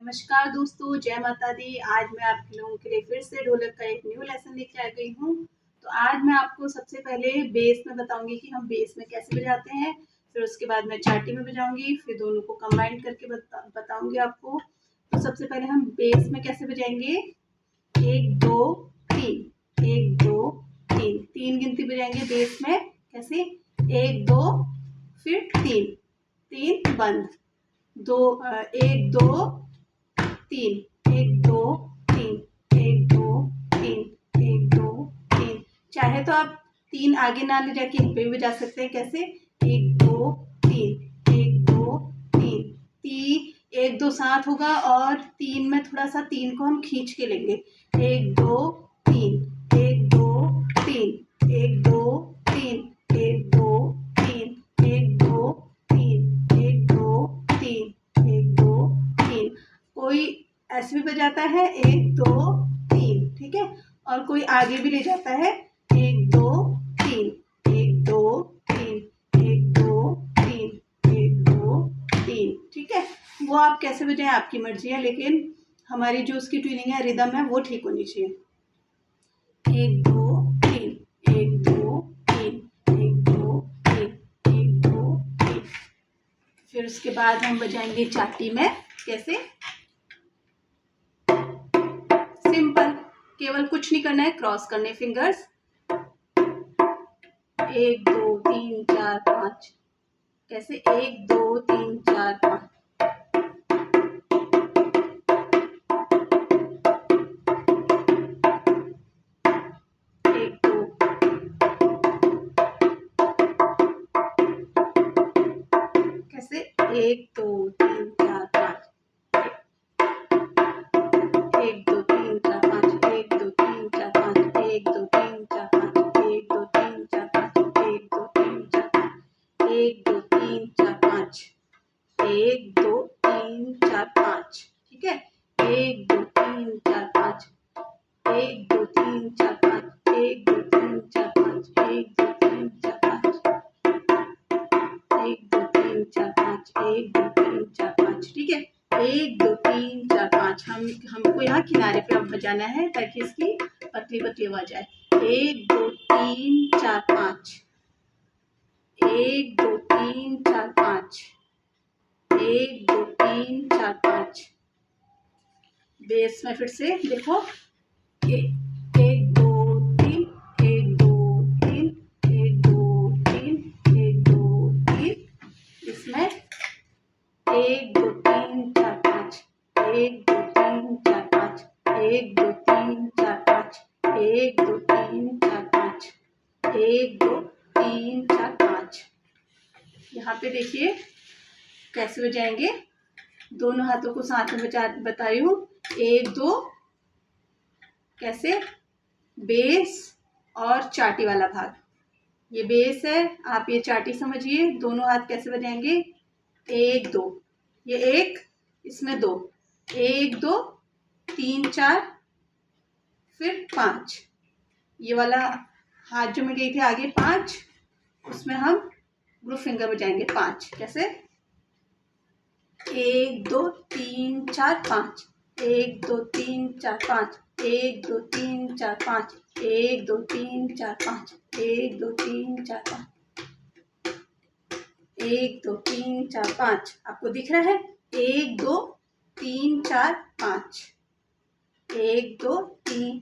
नमस्कार दोस्तों, जय माता दी। आज मैं आप लोगों के लिए फिर से ढोलक का एक न्यू लेसन लेके आ गई हूँ। तो आज मैं आपको सबसे पहले बेस में बताऊंगी कि हम बेस में कैसे बजाते हैं। फिर उसके बाद मैं चाटी में बजाऊंगी, फिर दोनों को कंबाइन करके बताऊंगी आपको। तो सबसे पहले हम बेस में कैसे बजाएंगे। 1 2 3, 1 2 3, 3 गिनती बजाएंगे बेस में। कैसे? 1 2 फिर 3, 3 बंद, 2 1 2 3, 1 2 3, 1 2 3, 1 2 3। चाहे तो आप 3 आगे ना ले जाके इन पे भी बजा सकते हैं। कैसे? 1 2 3, 1 2 3, 3 1 2 साथ होगा और 3 में थोड़ा सा 3 को हम खींच के लेंगे। 1 2 3, 1 2 3, 1 2 3, 1 2 3, 1 2 3, 1 2 3, 1 2 3। कोई ऐसे भी बजाता है 1 2 3, ठीक है। और कोई आगे भी ले जाता है 1 2 3, 1 2 3, 1 2 3, 1 2 3, ठीक है। वो आप कैसे बजाएं आपकी मर्जी है, लेकिन हमारी जो उसकी ट्यूनिंग है, रिदम है, वो ठीक होनी चाहिए। 1 2 3, 1 2 3, 1 2 3, 1 2 3। फिर उसके बाद हम बजाएंगे चाटी में। कैसे? सिंपल, केवल कुछ नहीं करना है, क्रॉस करने फिंगर्स। 1 2 3 4 5। कैसे? 1 2 3 4 5। 1 2। कैसे? 1 2 3 4 5। 1 2 3 4 5, 1 2 3 4 5, 1 2 3 4 5, 1 2 3 4 5, 1 2 3 4 5, 1 2 3 4 5, 1 2 3 4 5, ठीक है। 1 2 3 4 5, 1 2 3 4 5, 1 2 3 4 5, 1 2 3 4 5, 1 2 3 4 5, 1 2 3 4 5, ठीक है। 1 2 3 4 5 हमको यहाँ किनारे पे अब बजाना है ताकि इसकी पतली पतली आवाज आए। 1 2 3 4 5, 1 2 3 4 5, 1 2 3 4 5। बेस में फिर से देखो, 1 2 3, 1 2 3, 1 2 3, 1 2 3। इसमें 1 2 3 4 5, 1 2 3 4 5, 1 2 3 4 5, 1 2 3 4 5, 1 2 3 4 5। यहाँ पे देखिए कैसे बजाएंगे। दोनों हाथों को साथ में बता रही हूँ। 1 2। कैसे? बेस और चाटी वाला भाग, ये बेस है, आप ये चाटी समझिए। दोनों हाथ कैसे बजाएंगे। 1 2, ये 1, इसमें 2, 1 2 3 4, फिर 5। ये वाला हाथ जो मैं गई थी आगे 5, उसमें हम ग्रुप फिंगर बजाएंगे 5। कैसे? 1 2 3 4 5, 1 2 3 4 5, 1 2 3 4 5, 1 2 3 4 5, 1 2 3 4 5, 1 2 3 4 5। आपको दिख रहा है? 1 2 3 4 5, 1 2 3,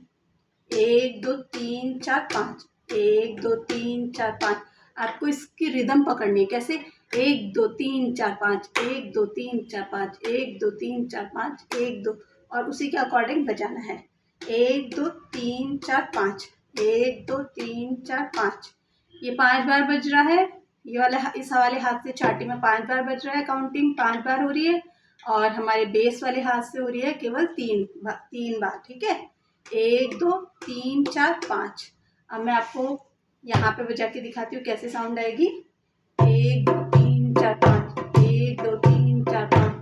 1 2 3 4 5, 1 2 3 4 5। आपको इसकी रिदम पकड़नी है। कैसे? 1 2 3 4 5, 1 2 3 4 5, 1 2 3 4 5, 1 2, और उसी के अकॉर्डिंग बजाना है। 1 2 3 4 5, 1 2 3 4 5। ये 5 बार बज रहा है। ये वाला इस वाले हाथ से चाटी में 5 बार बज रहा है, काउंटिंग 5 बार हो रही है। और हमारे बेस वाले हाथ से हो रही है केवल 3 बार, ठीक है। 1 2 3 4 5। अब मैं आपको यहाँ पे बजा के दिखाती हूँ कैसे साउंड आएगी। 1 2 3 4 5, 1 2 3 4 5।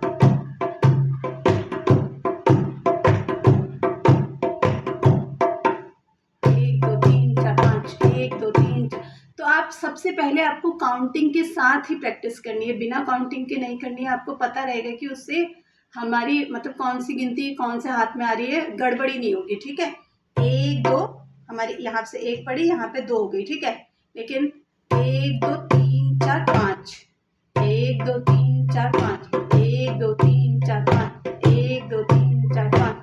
1 2 3 4 5, 1 2 3 4। तो आप सबसे पहले आपको काउंटिंग के साथ ही प्रैक्टिस करनी है, बिना काउंटिंग के नहीं करनी है। आपको पता रहेगा कि उससे हमारी मतलब कौन सी गिनती कौन से हाथ में आ रही है, गड़बड़ी नहीं होगी, ठीक है। 1 2 हमारी यहाँ से 1 पड़ी, यहाँ पे 2 हो गई, ठीक है। लेकिन 1 2 3 4 5, 1 2 3 4 5, 1 2 3 4 5, 1 2 3 4 5।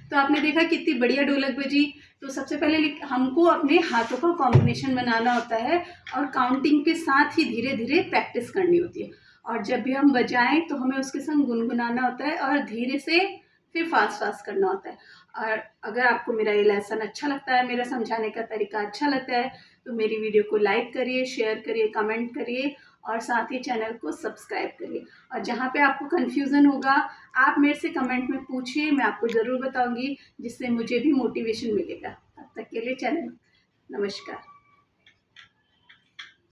तो आपने देखा कितनी बढ़िया ढोलक बजी। तो सबसे पहले हमको अपने हाथों का कॉम्बिनेशन बनाना होता है और काउंटिंग के साथ ही धीरे धीरे प्रैक्टिस करनी होती है। और जब भी हम बजाएं तो हमें उसके संग गुनगुनाना होता है और धीरे से फिर फास्ट फास्ट करना होता है। और अगर आपको मेरा ये लेसन अच्छा लगता है, मेरा समझाने का तरीका अच्छा लगता है, तो मेरी वीडियो को लाइक करिए, शेयर करिए, कमेंट करिए और साथ ही चैनल को सब्सक्राइब करिए। और जहाँ पे आपको कन्फ्यूज़न होगा आप मेरे से कमेंट में पूछिए, मैं आपको ज़रूर बताऊँगी, जिससे मुझे भी मोटिवेशन मिलेगा। तब तक के लिए चैनल नमस्कार।